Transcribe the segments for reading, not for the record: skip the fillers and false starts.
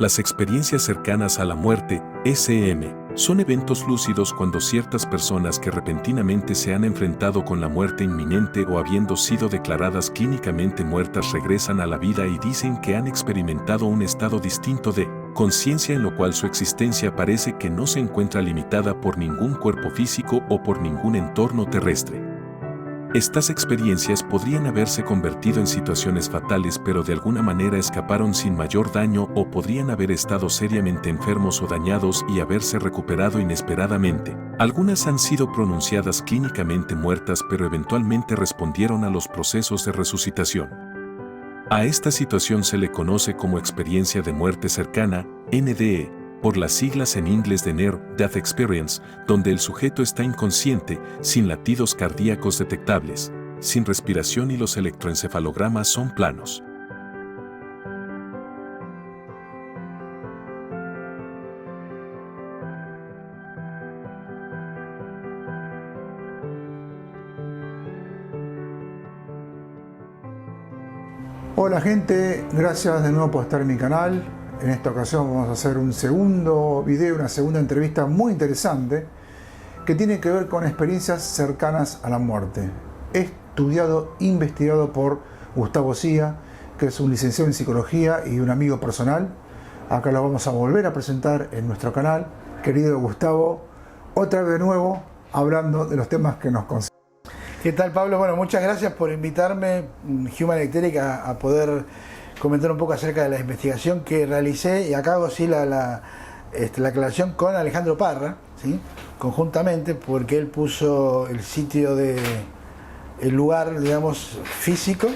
Las experiencias cercanas a la muerte, SM, son eventos lúcidos cuando ciertas personas que repentinamente se han enfrentado con la muerte inminente o habiendo sido declaradas clínicamente muertas regresan a la vida y dicen que han experimentado un estado distinto de conciencia en lo cual su existencia parece que no se encuentra limitada por ningún cuerpo físico o por ningún entorno terrestre. Estas experiencias podrían haberse convertido en situaciones fatales pero de alguna manera escaparon sin mayor daño o podrían haber estado seriamente enfermos o dañados y haberse recuperado inesperadamente. Algunas han sido pronunciadas clínicamente muertas pero eventualmente respondieron a los procesos de resucitación. A esta situación se le conoce como experiencia de muerte cercana, NDE, por las siglas en inglés de Near Death Experience, donde el sujeto está inconsciente, sin latidos cardíacos detectables, sin respiración y los electroencefalogramas son planos. Hola gente, gracias de nuevo por estar en mi canal. En esta ocasión vamos a hacer un segundo video, una segunda entrevista muy interesante que tiene que ver con experiencias cercanas a la muerte. Estudiado, investigado por Gustavo Cía, que es un licenciado en psicología y un amigo personal. Acá lo vamos a volver a presentar en nuestro canal. Querido Gustavo, otra vez de nuevo hablando de los temas que nos conciernen. ¿Qué tal, Pablo? Bueno, muchas gracias por invitarme, Human Electric, a poder comentar un poco acerca de la investigación que realicé, y acá hago sí la aclaración con Alejandro Parra, ¿sí? Conjuntamente, porque él puso el sitio el lugar, digamos, físico,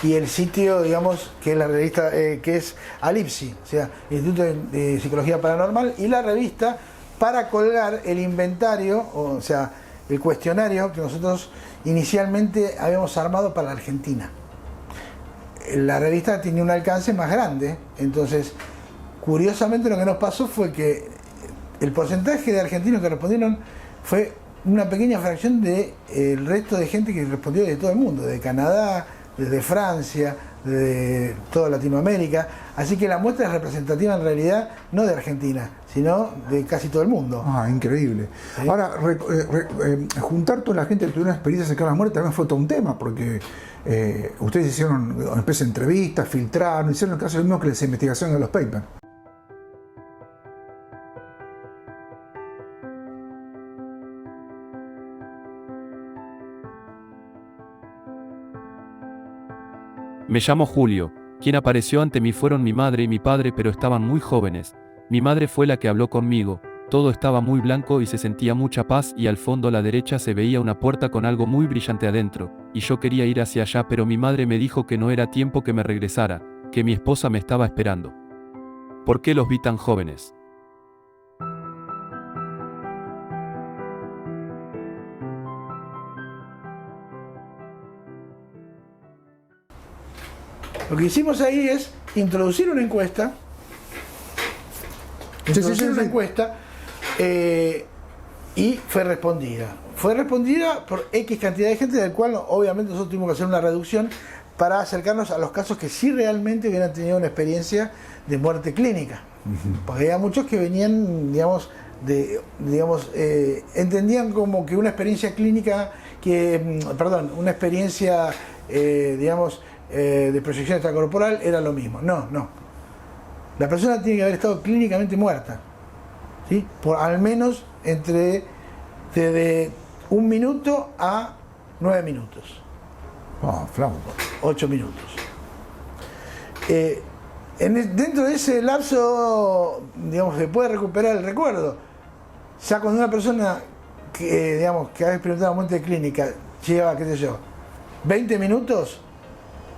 y el sitio, digamos, que es la revista, que es ALIPSI, o sea, Instituto de Psicología Paranormal, y la revista para colgar el inventario, o sea, el cuestionario que nosotros inicialmente habíamos armado para la Argentina. La revista tenía un alcance más grande, entonces curiosamente lo que nos pasó fue que el porcentaje de argentinos que respondieron fue una pequeña fracción del resto de gente que respondió de todo el mundo, de Canadá, desde Francia, de toda Latinoamérica, así que la muestra es representativa en realidad no de Argentina, sino de casi todo el mundo. Ah, increíble. ¿Sí? Ahora, juntar toda la gente que tuvo una experiencia cercana a la muerte también fue todo un tema, porque ustedes hicieron una especie de entrevistas, filtraron, hicieron el caso mismo que las investigaciones de los papers. Me llamo Julio. Quien apareció ante mí fueron mi madre y mi padre, pero estaban muy jóvenes. Mi madre fue la que habló conmigo. Todo estaba muy blanco y se sentía mucha paz, y al fondo a la derecha se veía una puerta con algo muy brillante adentro, y yo quería ir hacia allá, pero mi madre me dijo que no era tiempo que me regresara, que mi esposa me estaba esperando. ¿Por qué los vi tan jóvenes? Lo que hicimos ahí es introducir una encuesta, y fue respondida. Fue respondida por X cantidad de gente, del cual obviamente nosotros tuvimos que hacer una reducción para acercarnos a los casos que sí realmente hubieran tenido una experiencia de muerte clínica. Porque había muchos que venían, entendían como que una experiencia clínica, una experiencia, de proyección extracorporal era lo mismo. No. La persona tiene que haber estado clínicamente muerta, ¿sí? Por al menos desde 1 minuto a 9 minutos. Ah, flaco. 8 minutos. Dentro de ese lapso, se puede recuperar el recuerdo. Ya cuando una persona que ha experimentado muerte clínica lleva, 20 minutos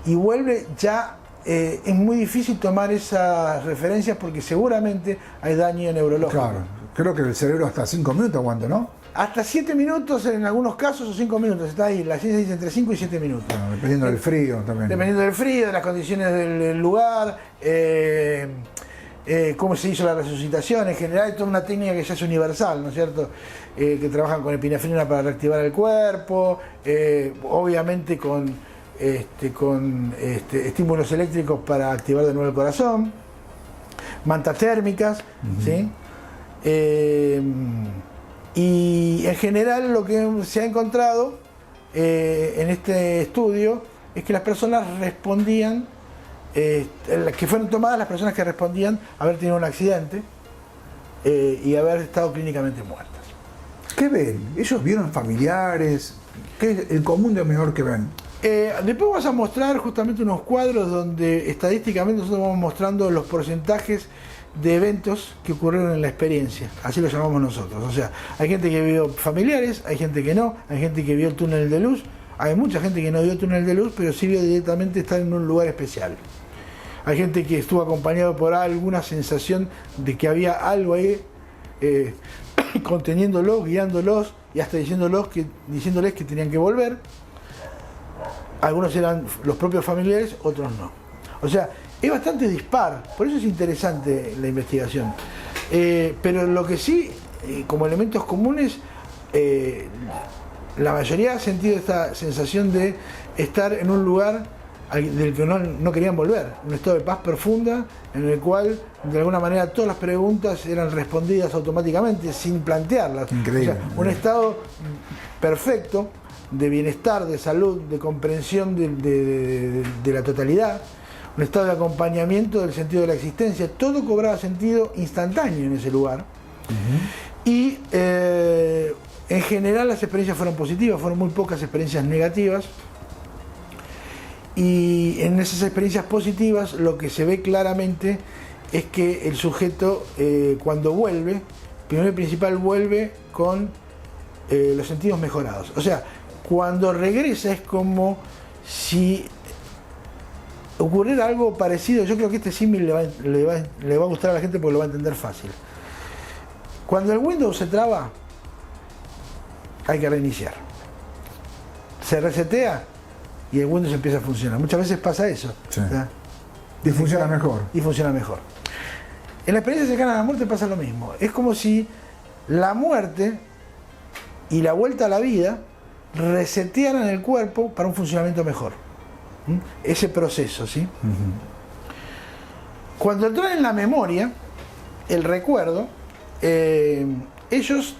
y vuelve, ya es muy difícil tomar esas referencias porque seguramente hay daño neurológico. Claro, creo que el cerebro hasta 5 minutos aguanta, ¿no? Hasta 7 minutos en algunos casos, o 5 minutos, está ahí. La ciencia dice entre 5 y 7 minutos. Bueno, dependiendo del frío también. Dependiendo del frío, de las condiciones del lugar, cómo se hizo la resucitación. En general, es toda una técnica que ya es universal, ¿no es cierto? Que trabajan con epinefrina para reactivar el cuerpo, obviamente con estímulos eléctricos para activar de nuevo el corazón. mantas térmicas, ¿sí? Y en general lo que se ha encontrado en este estudio es que las personas respondían, que fueron tomadas las personas que respondían haber tenido un accidente y haber estado clínicamente muertas. ¿Qué ven? ¿Ellos vieron familiares? ¿Qué es el común denominador que ven? Después vamos a mostrar justamente unos cuadros donde estadísticamente nosotros vamos mostrando los porcentajes de eventos que ocurrieron en la experiencia, así lo llamamos nosotros. O sea, hay gente que vio familiares, hay gente que no, hay gente que vio el túnel de luz, hay mucha gente que no vio el túnel de luz, pero sí vio directamente estar en un lugar especial. Hay gente que estuvo acompañado por alguna sensación de que había algo ahí conteniéndolos, guiándolos y hasta diciéndoles que tenían que volver. Algunos eran los propios familiares, otros no. O sea, es bastante dispar, por eso es interesante la investigación. Pero lo que sí, como elementos comunes, la mayoría ha sentido esta sensación de estar en un lugar del que no querían volver, un estado de paz profunda en el cual de alguna manera todas las preguntas eran respondidas automáticamente sin plantearlas. Increíble. O sea, un estado perfecto de bienestar, de salud, de comprensión de la totalidad, un estado de acompañamiento del sentido de la existencia, todo cobraba sentido instantáneo en ese lugar. Y en general las experiencias fueron positivas, fueron muy pocas experiencias negativas. Y en esas experiencias positivas lo que se ve claramente es que el sujeto cuando vuelve, primero y principal vuelve con los sentidos mejorados. O sea, cuando regresa es como si ocurriera algo parecido. Yo creo que este símil le va a gustar a la gente porque lo va a entender fácil. Cuando el Windows se traba, hay que reiniciar. Se resetea y el Windows empieza a funcionar. Muchas veces pasa eso. Sí. Y funciona mejor. Y funciona mejor. En la experiencia cercana a la muerte pasa lo mismo. Es como si la muerte y la vuelta a la vida resetearan el cuerpo para un funcionamiento mejor. Ese proceso, ¿sí? Cuando traen la memoria, el recuerdo, ellos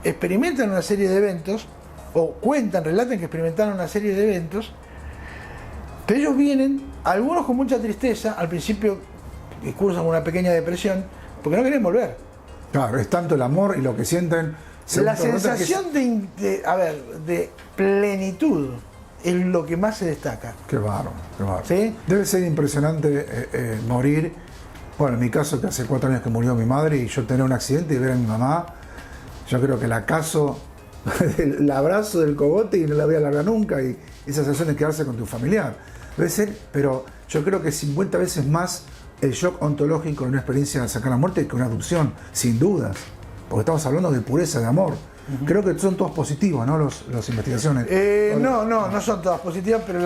experimentan una serie de eventos, o relatan que experimentaron una serie de eventos, pero ellos vienen, algunos con mucha tristeza, al principio cursan una pequeña depresión, porque no quieren volver. Claro, es tanto el amor y lo que sienten. La sensación de plenitud es lo que más se destaca. Qué bárbaro, qué bárbaro. ¿Sí? Debe ser impresionante morir. Bueno, en mi caso, que hace 4 años que murió mi madre y yo tener un accidente y ver a mi mamá, yo creo que la caso el abrazo del cogote y no la voy a largar nunca, y esa sensación de quedarse con tu familiar. Debe ser, pero yo creo que 50 veces más el shock ontológico de una experiencia cercana a la muerte que una adopción, sin dudas, porque estamos hablando de pureza de amor. Creo que son todos positivos, ¿no? Las investigaciones. No son todas positivas, pero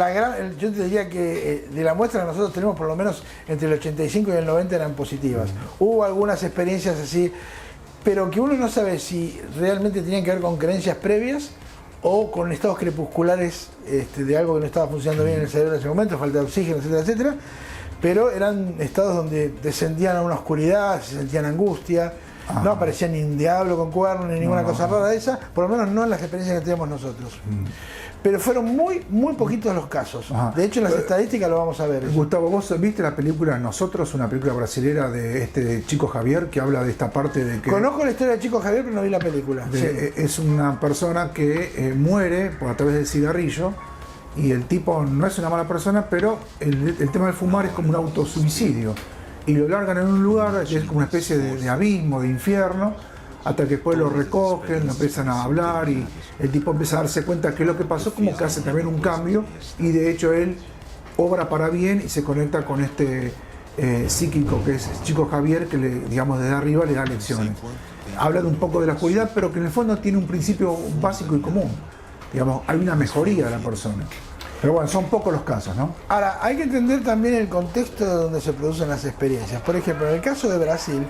yo te diría que de la muestra que nosotros tenemos, por lo menos entre el 85 y el 90 eran positivas. Hubo algunas experiencias así, pero que uno no sabe si realmente tenían que ver con creencias previas o con estados crepusculares de algo que no estaba funcionando bien en el cerebro en ese momento, falta de oxígeno, etcétera, etcétera. Pero eran estados donde descendían a una oscuridad, se sentían angustia. No aparecía ni un diablo con cuernos ni ninguna cosa rara de esa, por lo menos no en las experiencias que teníamos nosotros. Pero fueron muy poquitos los casos. De hecho, en las estadísticas lo vamos a ver. Gustavo, ¿vos viste la película Nosotros, una película brasilera de Chico Javier, que habla de esta parte de que... Conozco la historia de Chico Javier, pero no vi la película. Es una persona que muere a través del cigarrillo, y el tipo no es una mala persona, pero el tema del fumar es como un autosuicidio. Y lo largan en un lugar que es como una especie de abismo, de infierno, hasta que después lo recogen, lo empiezan a hablar y el tipo empieza a darse cuenta que lo que pasó, como que hace también un cambio, y de hecho él obra para bien y se conecta con este psíquico que es Chico Javier, que digamos desde arriba le da lecciones. Habla de un poco de la oscuridad, pero que en el fondo tiene un principio básico y común. Digamos, hay una mejoría de la persona. Pero bueno, son pocos los casos, ¿no? Ahora, hay que entender también el contexto de donde se producen las experiencias. Por ejemplo, en el caso de Brasil,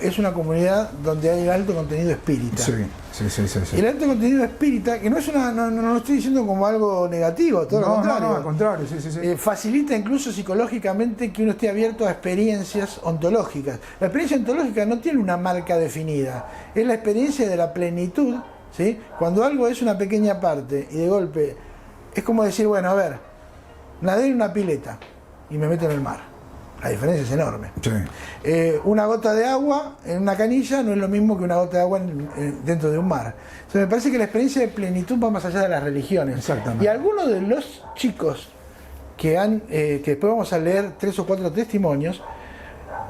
es una comunidad donde hay alto contenido espírita. Sí. Y el alto contenido espírita, que no es no lo estoy diciendo como algo negativo, todo lo contrario. No, al contrario, sí. Facilita incluso psicológicamente que uno esté abierto a experiencias ontológicas. La experiencia ontológica no tiene una marca definida, es la experiencia de la plenitud, ¿sí? Cuando algo es una pequeña parte y de golpe es como decir, bueno, a ver, nadé en una pileta y me meto en el mar. La diferencia es enorme. Sí. Una gota de agua en una canilla no es lo mismo que una gota de agua dentro de un mar. Entonces me parece que la experiencia de plenitud va más allá de las religiones. Exactamente. Y algunos de los chicos que después vamos a leer 3 o 4 testimonios,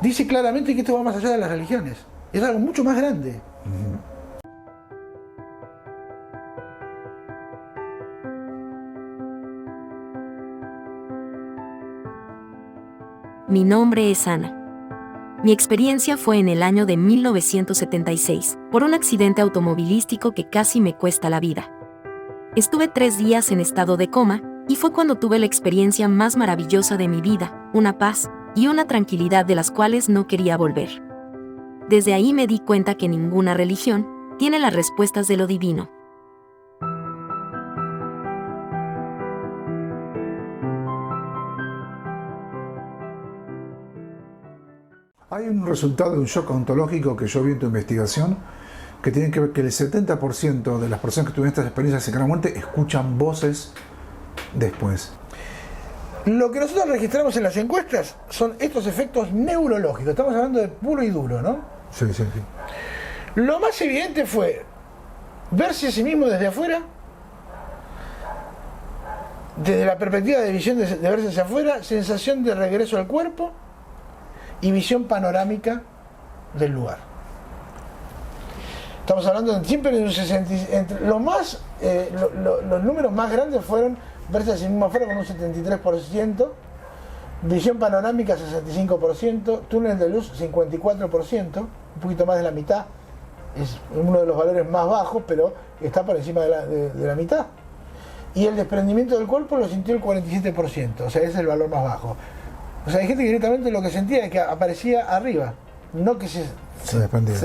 dice claramente que esto va más allá de las religiones. Es algo mucho más grande. Mi nombre es Ana. Mi experiencia fue en el año de 1976, por un accidente automovilístico que casi me cuesta la vida. Estuve 3 días en estado de coma, y fue cuando tuve la experiencia más maravillosa de mi vida, una paz y una tranquilidad de las cuales no quería volver. Desde ahí me di cuenta que ninguna religión tiene las respuestas de lo divino. Hay un resultado de un shock ontológico que yo vi en tu investigación que tiene que ver que el 70% de las personas que tuvieron estas experiencias cercanas a la muerte escuchan voces después. Lo que nosotros registramos en las encuestas son estos efectos neurológicos. Estamos hablando de puro y duro, ¿no? Sí. Lo más evidente fue verse a sí mismo desde afuera, desde la perspectiva de visión de verse hacia afuera, sensación de regreso al cuerpo y visión panorámica del lugar. Estamos hablando siempre de un 60%. Los números más grandes fueron verse a sí mismo afuera con un 73%, visión panorámica 65%, túnel de luz 54%, un poquito más de la mitad. Es uno de los valores más bajos, pero está por encima de la mitad. Y el desprendimiento del cuerpo lo sintió el 47%, o sea, ese es el valor más bajo. O sea, hay gente que directamente lo que sentía es que aparecía arriba, no que se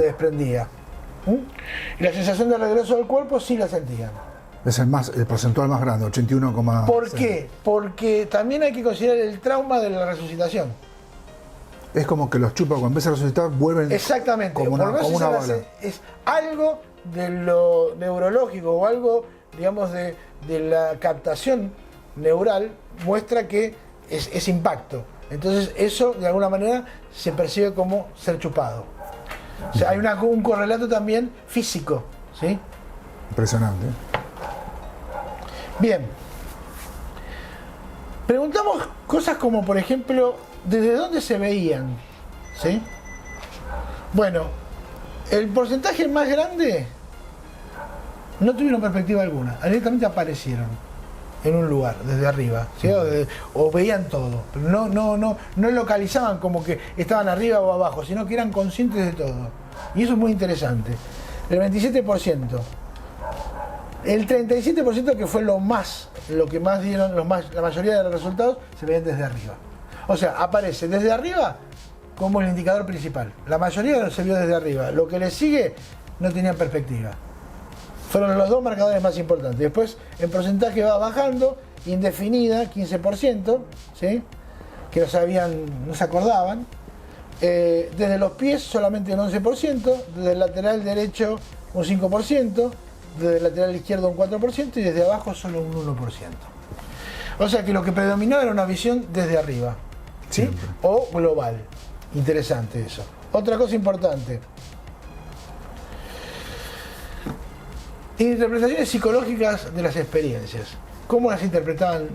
desprendía. Y la sensación de regreso al cuerpo sí la sentían. Es el porcentual más grande, 81,6. ¿Por qué? Porque también hay que considerar el trauma de la resucitación. Es como que los chupas cuando empiezan a resucitar vuelven. Exactamente, como una bala. Es algo de lo neurológico o algo, digamos, de la captación neural muestra que es impacto. Entonces eso de alguna manera se percibe como ser chupado. O sea, hay un correlato también físico, ¿sí? Impresionante. Bien. Preguntamos cosas como, por ejemplo, ¿desde dónde se veían? ¿Sí? Bueno, el porcentaje más grande no tuvieron perspectiva alguna, directamente aparecieron en un lugar, desde arriba, ¿sí? O veían todo, pero no localizaban como que estaban arriba o abajo, sino que eran conscientes de todo. Y eso es muy interesante. El 27%. El 37% que fue lo que más dieron, la mayoría de los resultados, se ven desde arriba. O sea, aparece desde arriba como el indicador principal. La mayoría se vio desde arriba. Lo que le sigue no tenían perspectiva. Fueron los 2 marcadores más importantes. Después, en porcentaje va bajando, indefinida, 15%, ¿sí? Que no se acordaban. Desde los pies solamente un 11%, desde el lateral derecho un 5%, desde el lateral izquierdo un 4% y desde abajo solo un 1%. O sea que lo que predominaba era una visión desde arriba, ¿sí? Siempre. O global. Interesante eso. Otra cosa importante. Interpretaciones psicológicas de las experiencias. ¿Cómo las interpretaban?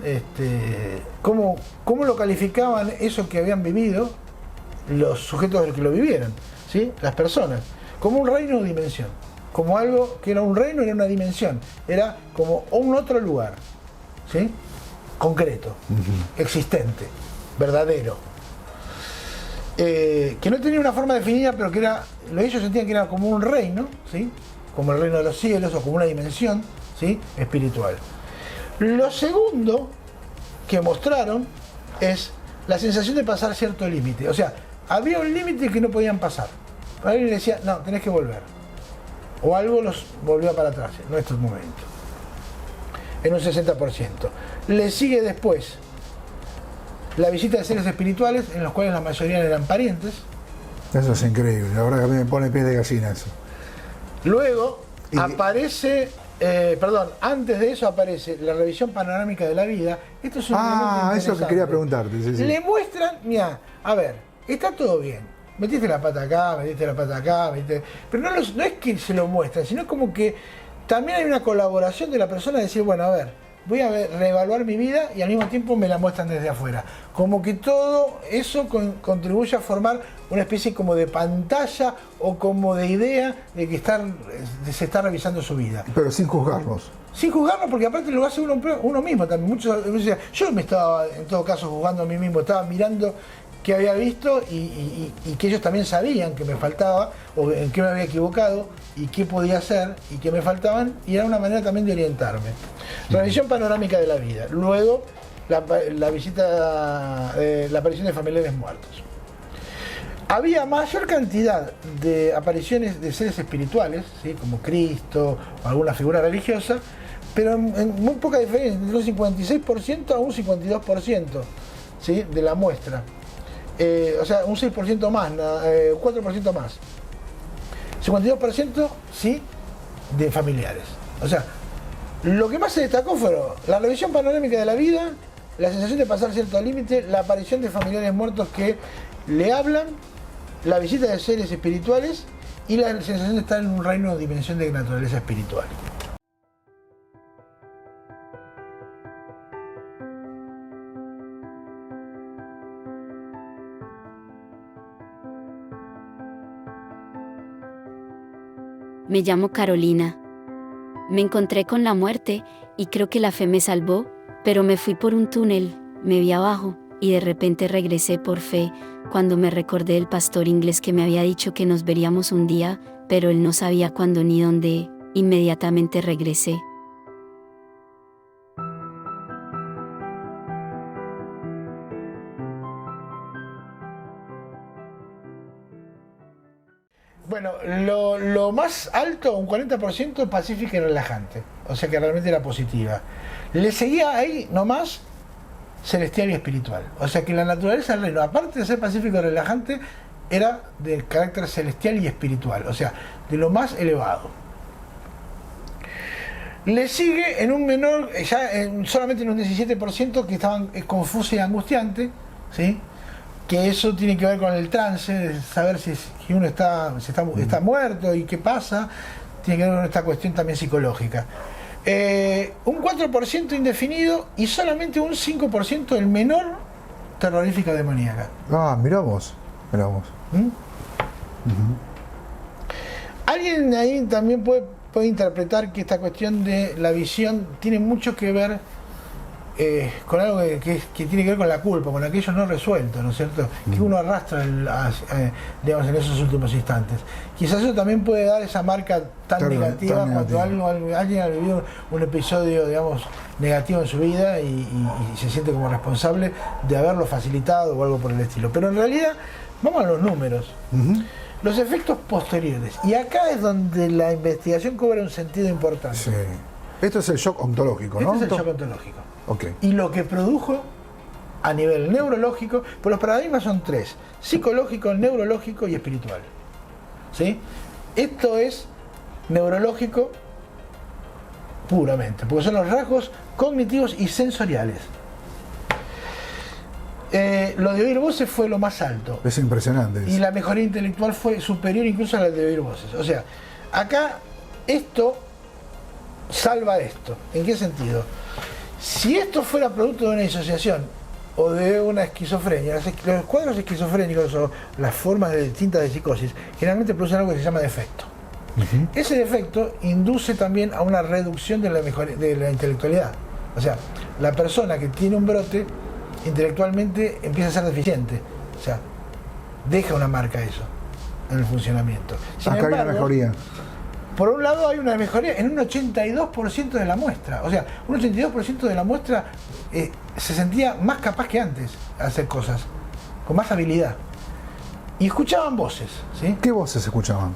¿Cómo lo calificaban eso que habían vivido los sujetos que lo vivieron? ¿Sí? Las personas. Como un reino o dimensión. Como algo que era un reino, era una dimensión. Era como un otro lugar. ¿Sí? Concreto. Existente. Verdadero. Que no tenía una forma definida, pero que ellos sentían que era como un reino, ¿sí? Como el reino de los cielos o como una dimensión, ¿sí? Espiritual. Lo segundo que mostraron es la sensación de pasar cierto límite. O sea, había un límite que no podían pasar. Alguien le decía, no, tenés que volver. O algo los volvió para atrás, en estos momentos. En un 60%. Le sigue después la visita de seres espirituales, en los cuales la mayoría eran parientes. Eso es increíble, la verdad que a mí me pone piel de gallina eso. Luego aparece, antes de eso aparece la revisión panorámica de la vida. Esto es un elemento eso que quería preguntarte. Sí, sí. Le muestran, mira, a ver, está todo bien. Metiste la pata acá, pero no es que se lo muestran, sino como que también hay una colaboración de la persona de decir, bueno, a ver, voy a reevaluar mi vida y al mismo tiempo me la muestran desde afuera. Como que todo eso contribuye a formar una especie como de pantalla o como de idea de que se está revisando su vida. Pero sin juzgarnos. Sin juzgarnos, porque aparte lo hace uno mismo también. Yo me estaba, en todo caso, juzgando a mí mismo, estaba mirando qué había visto y que ellos también sabían que me faltaba, o en qué me había equivocado, y qué podía hacer, y qué me faltaban, y era una manera también de orientarme. Revisión panorámica de la vida. Luego, la visita, la aparición de familiares muertos. Había mayor cantidad de apariciones de seres espirituales, ¿sí? Como Cristo o alguna figura religiosa, pero en muy poca diferencia, entre un 56% a un 52%, ¿sí? De la muestra. O sea, un 6% más, 4% más. 52% sí de familiares. O sea, lo que más se destacó fueron la revisión panorámica de la vida, la sensación de pasar cierto límite, la aparición de familiares muertos que le hablan, la visita de seres espirituales y la sensación de estar en un reino o dimensión de naturaleza espiritual. Me llamo Carolina. Me encontré con la muerte y creo que la fe me salvó, pero me fui por un túnel, me vi abajo y de repente regresé por fe cuando me recordé del pastor inglés que me había dicho que nos veríamos un día, pero él no sabía cuándo ni dónde. Inmediatamente regresé. Bueno, lo más alto, un 40% pacífica y relajante, o sea que realmente era positiva. Le seguía ahí nomás celestial y espiritual, o sea que la naturaleza del reino, aparte de ser pacífico y relajante, era de carácter celestial y espiritual, o sea, de lo más elevado. Le sigue en un menor, solamente en un 17% que estaban confusos y angustiantes, ¿sí? Que eso tiene que ver con el trance, de saber si uno está muerto y qué pasa, tiene que ver con esta cuestión también psicológica. Un 4% indefinido y solamente un 5% el menor terrorífica demoníaca. Miramos. ¿Mm? Alguien ahí también puede interpretar que esta cuestión de la visión tiene mucho que ver con algo que tiene que ver con la culpa, con aquello no resuelto, ¿no es cierto? Que uno arrastra digamos, en esos últimos instantes. Quizás eso también puede dar esa marca tan negativa cuando alguien ha vivido un episodio, digamos, negativo en su vida y se siente como responsable de haberlo facilitado o algo por el estilo. Pero en realidad, vamos a los números. Los efectos posteriores. Y acá es donde la investigación cobra un sentido importante. Sí. Esto es el shock ontológico, ¿no? Este es el shock ontológico. Okay. Y lo que produjo a nivel neurológico, pues los paradigmas son tres: psicológico, neurológico y espiritual. ¿Sí? Esto es neurológico puramente, porque son los rasgos cognitivos y sensoriales. Lo de oír voces fue lo más alto. Es impresionante eso. Y la mejoría intelectual fue superior incluso a la de oír voces. O sea, acá esto salva esto. ¿En qué sentido? Si esto fuera producto de una disociación o de una esquizofrenia, los cuadros esquizofrénicos o las formas distintas de psicosis generalmente producen algo que se llama defecto. Ese defecto induce también a una reducción de la intelectualidad. O sea, la persona que tiene un brote intelectualmente empieza a ser deficiente. O sea, deja una marca eso en el funcionamiento. Acá hay una mejoría. Por un lado hay una mejoría en un 82% de la muestra. O sea, un 82% de la muestra se sentía más capaz que antes de hacer cosas, con más habilidad. y escuchaban voces, ¿sí? ¿Qué voces escuchaban?